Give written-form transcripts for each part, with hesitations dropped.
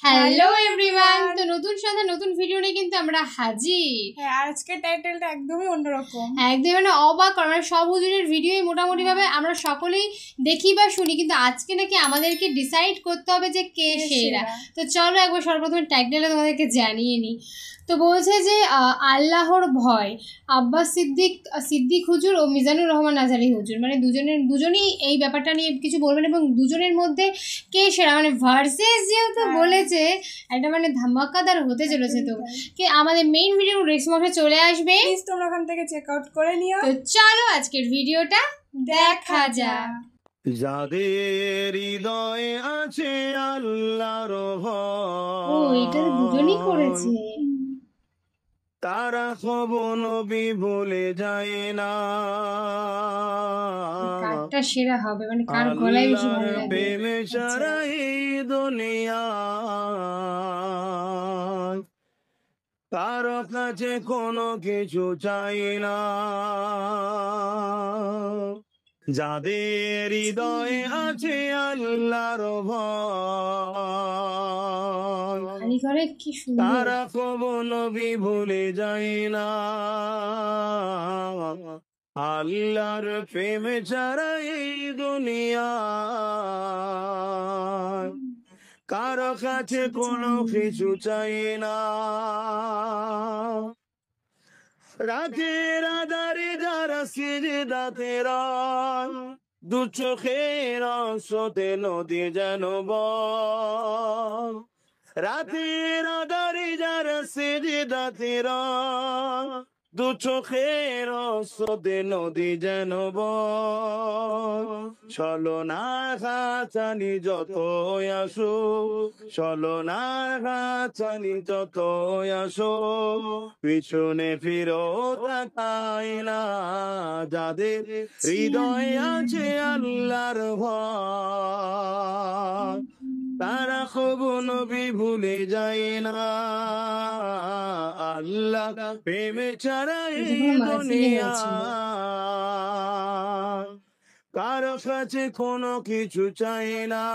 Hello everyone, তো নতুন সাথে নতুন ভিডিও নিয়ে কিন্তু আমরা হাজির। হ্যাঁ, আজকের টাইটেলটা একদমই অন্যরকম, একদম মানে অবাক কর, মানে সব হুজুরের ভিডিওই মোটামুটি ভাবে আমরা সকলেই দেখি বা শুনি, কিন্তু আজকে নাকি আমাদেরকে ডিসাইড করতে হবে যে কে সেরা। তো চলো একবার সর্বপ্রথমে টাইটেলটা তোমাদেরকে জানিয়ে নিই। তো বলছে যে আল্লাহর ভয়, আব্বাস সিদ্দিক হুজুর ও মিজানুর রহমান আজহারি হুজুর, মানে দুজনই এই ব্যাপারটা নিয়ে কিছু বলবেন এবং দুজনের মধ্যে কে সেরা, মানে ভার্সেস যেহেতু বলেছে একটা মানে ধামাকাদার হতে চলেছে। তো কি আমাদের মেইন ভিডিও রেসপন্সে চলে আসবে, প্লিজ তোমরা ওখান থেকে চেক আউট করে নিও। তো চলো আজকের ভিডিওটা দেখা যাক। যাদের হৃদয়ে আছে আল্লাহর ভয়, ও এটা তো দুজনই করেছে, তারা কবু নবী ভুলে যায় না। কারটা সেরা হবে, মানে কার গলায় বেশি ভালো লাগে। প্রেমে ছাড়া এই দুনিয়া কারো কাছে কোনো কিছু চাই না। যাদের হৃদয়ে আছে আল্লাহর ভয়, কি সুন্দর, তারা কবু নবী ভুলে যায় না। আল্লাহর প্রেম ছাড়া এই দুনিয়া কারো কাছে কোনো কিছু চাই না। রাতের আধারে যারা সিজদাতে রয়, দু চোখের আঁসুতে নদী যেন বয়। রাতের আধারে যারা সিজদাতে রয়, দু চোখের আঁসুতে নদী যেন বয়। চলো না চালি যত আসো, চলো না চালি যত আসো, পিছনে ফিরো তাকাই না। যাদের হৃদয়ে আছে আল্লাহর ভয়, তারা কবু নবী ভুলে যায় না। আল্লাহ প্রেমে ছাড়া এই দুনিয়া কারো কাছে কোনো কিছু চাই না।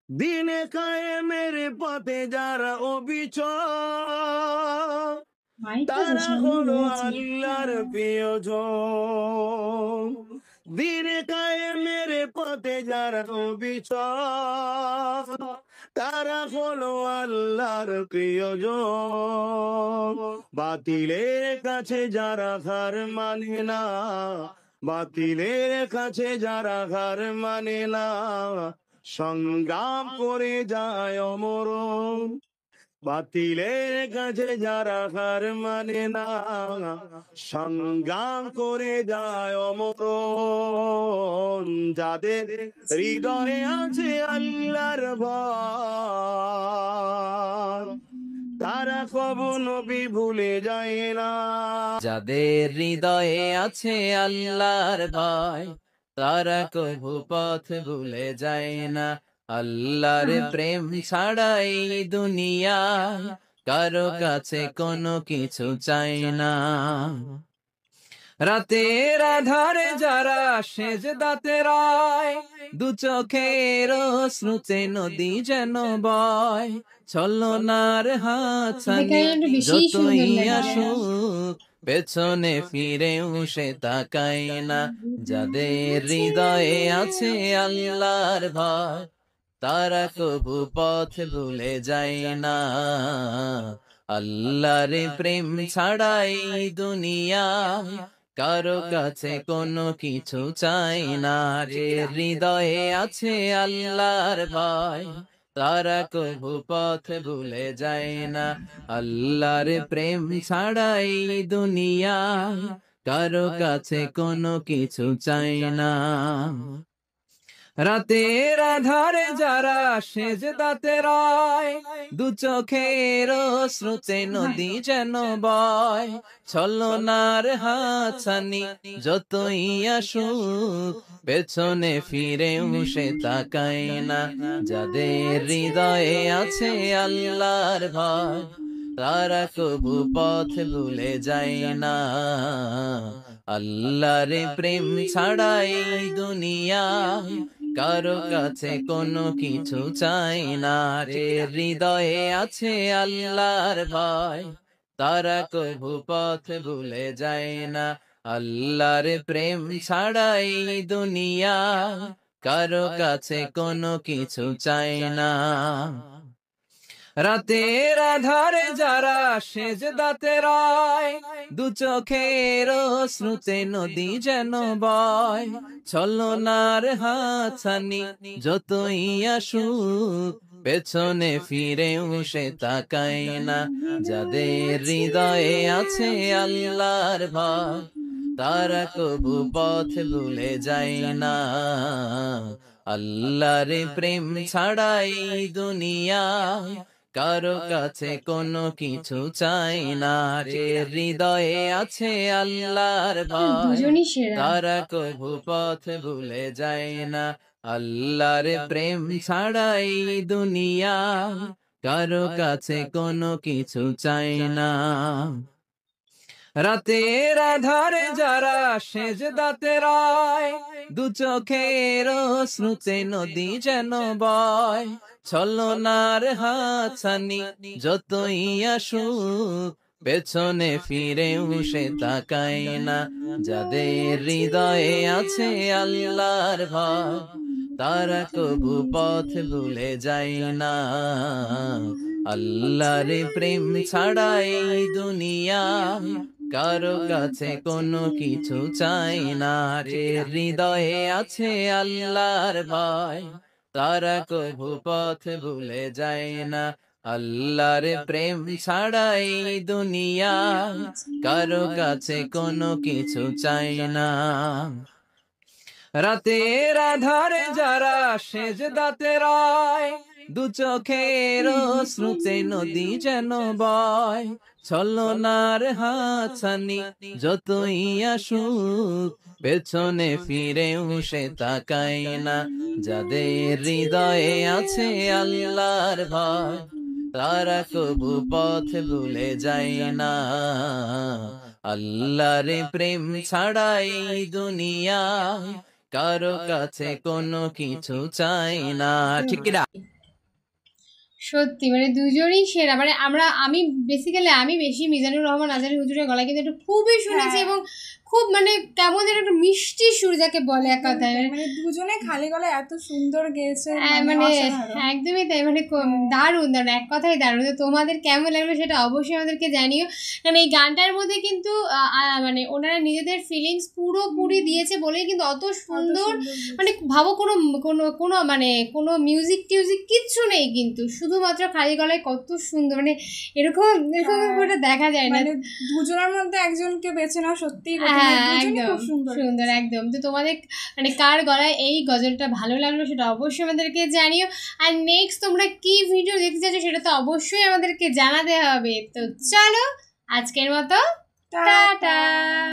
দিনে কায়েমের পথে যারা অবিচল, তারা হলো আল্লাহর প্রিয়জন। দিনে কায়েমের পথে যারা অবিচল, তারা হলো আল্লাহর প্রিয়জন। বাতিলের কাছে যারা হার মানে না, বাতিলের কাছে যারা হার মানে না, সংগ্রাম করে যায় অমরণ। বাতিলের কাছে যারা হার মানে না, সংগ্রাম করে যায় অমরণ। যাদের হৃদয়ে আছে আল্লাহর ভয়, তারা কবু নবী ভুলে যায় না। যাদের হৃদয়ে আছে আল্লাহর ভয়, তারা কবু পথ ভুলে যায় না। আল্লাহর প্রেম ছাড়াই দুনিয়া কারো কাছে কোনো কিছু চাই না। রাতের আধারে যারা সেজদাতে রয়, দু চোখের শ্রুতে নদী যেন বয়। ছলনার হাতছানি যতই আসুক, পেছনে ফিরেও সে তাকায় না। যাদের হৃদয়ে আছে আল্লাহর ভয়, তারা কবু পথ ভুলে যায় না। আল্লাহর প্রেম ছাড়াই দুনিয়া কারো কাছে কোনো কিছু চাই না। যে হৃদয়ে আছে আল্লাহর ভয়, তারা কবু পথ ভুলে যায় না। আল্লাহর প্রেম ছাড়াই দুনিয়া কারো কাছে কোনো কিছু চাই না। রাতের আধারে যারা সেজদাতে রয়, দু চোখের শ্রুতে নদী যেন বয়। ছলনার হাতছানি যতই আসুক, পেছনে ফিরেও সে তাকায় না। যাদের হৃদয়ে আছে আল্লাহর ভয়, তারা কবু পথ ভুলে যায় না। আল্লাহর প্রেম ছাড়াই দুনিয়া কারো কাছে কোনো কিছু চাই না রে হৃদয়ে আছে আল্লাহর ভয় তারা কবু পথ ভুলে যায় না আল্লাহর প্রেম ছাড়া এই দুনিয়া কারো কাছে কোনো কিছু চাই না রাতের আধারে যারা সেজদাতে রয় দু চোখের শ্রুতে নদী যেন বয় ছলনার হাতছানি যতই আসুক পেছনে ফিরেও সে তাকায় না যাদের হৃদয়ে আছে আল্লাহর ভয় তারা কবু পথ ভুলে যায় না আল্লাহর প্রেম ছাড়াই দুনিয়া কারো কাছে কোনো কিছু চাই না রে হৃদয়ে আছে আল্লাহর ভয় দুজনই সেরা। তারা কবু পথ ভুলে যায় না আল্লাহর প্রেম ছাড়াই দুনিয়া কারো কাছে কোনো কিছু চাই না রাতের আধারে যারা সেজদাতে রয় দু চোখের শ্রুতে নদী যেন বয় ছলনার হাতছানি যতই আসুক পেছনে ফিরেও সে তাকায় না যাদের হৃদয়ে আছে আল্লাহর ভয় তারা কবু পথ ভুলে যায় না আল্লাহর প্রেম ছাড়াই দুনিয়া কারো কাছে কোনো কিছু চাই না রে হৃদয়ে আছে আল্লাহর ভয় তারা কবু পথ ভুলে যায় না আল্লাহর প্রেম ছাড়াই দুনিয়া কারো কাছে কোনো কিছু চাই না রাতের আধারে যারা সেজদাতে রয় দু চোখের শ্রুতে নদী যেন বয় ছলনার হাতছানি যতই আসুক পেছনে ফিরেও সে তাকায় না যাদের হৃদয়ে আছে আল্লাহর ভয় তারা কবু পথ ভুলে যায় না আল্লাহর প্রেম ছাড়াই দুনিয়া কারো কাছে কোনো কিছু চাই না ঠিক না সত্যি মানে দুজনই সেরা মানে আমি বেশি মিজানুর রহমান আজারি হুজুরের গলায় কিন্তু একটু খুবই শুনেছি এবং খুব মানে কেমন যেন একটু মিষ্টি সুর যাকে বলে এক কথায় মানে দুজনে খালি গলায় এত সুন্দর গেয়েছে মানে একদমই তাই মানে দারুণ দারুণ এক কথাই দারুণ তো তোমাদের কেমন লাগলো সেটা অবশ্যই আমাদেরকে জানিও কারণ এই গানটার মধ্যে কিন্তু মানে ওনারা নিজেদের ফিলিংস পুরোপুরি দিয়েছে বলেই কিন্তু অত সুন্দর মানে ভাবো কোনো কোনো কোনো মানে কোনো মিউজিক টিউজিক কিচ্ছু নেই কিন্তু শুধুমাত্র খালি গলায় কত সুন্দর মানে এরকম করে দেখা যায় না দুজনের মধ্যে একজনকে বেছে নাও সত্যি একদম সুন্দর একদম তো তোমাদের মানে কার গলায় এই গজলটা ভালো লাগলো সেটা অবশ্যই আমাদেরকে জানিও আর নেক্সট তোমরা কি ভিডিও দেখতে চাইছো সেটা তো অবশ্যই আমাদেরকে জানাতে হবে তো চলো আজকের মতো টাটা।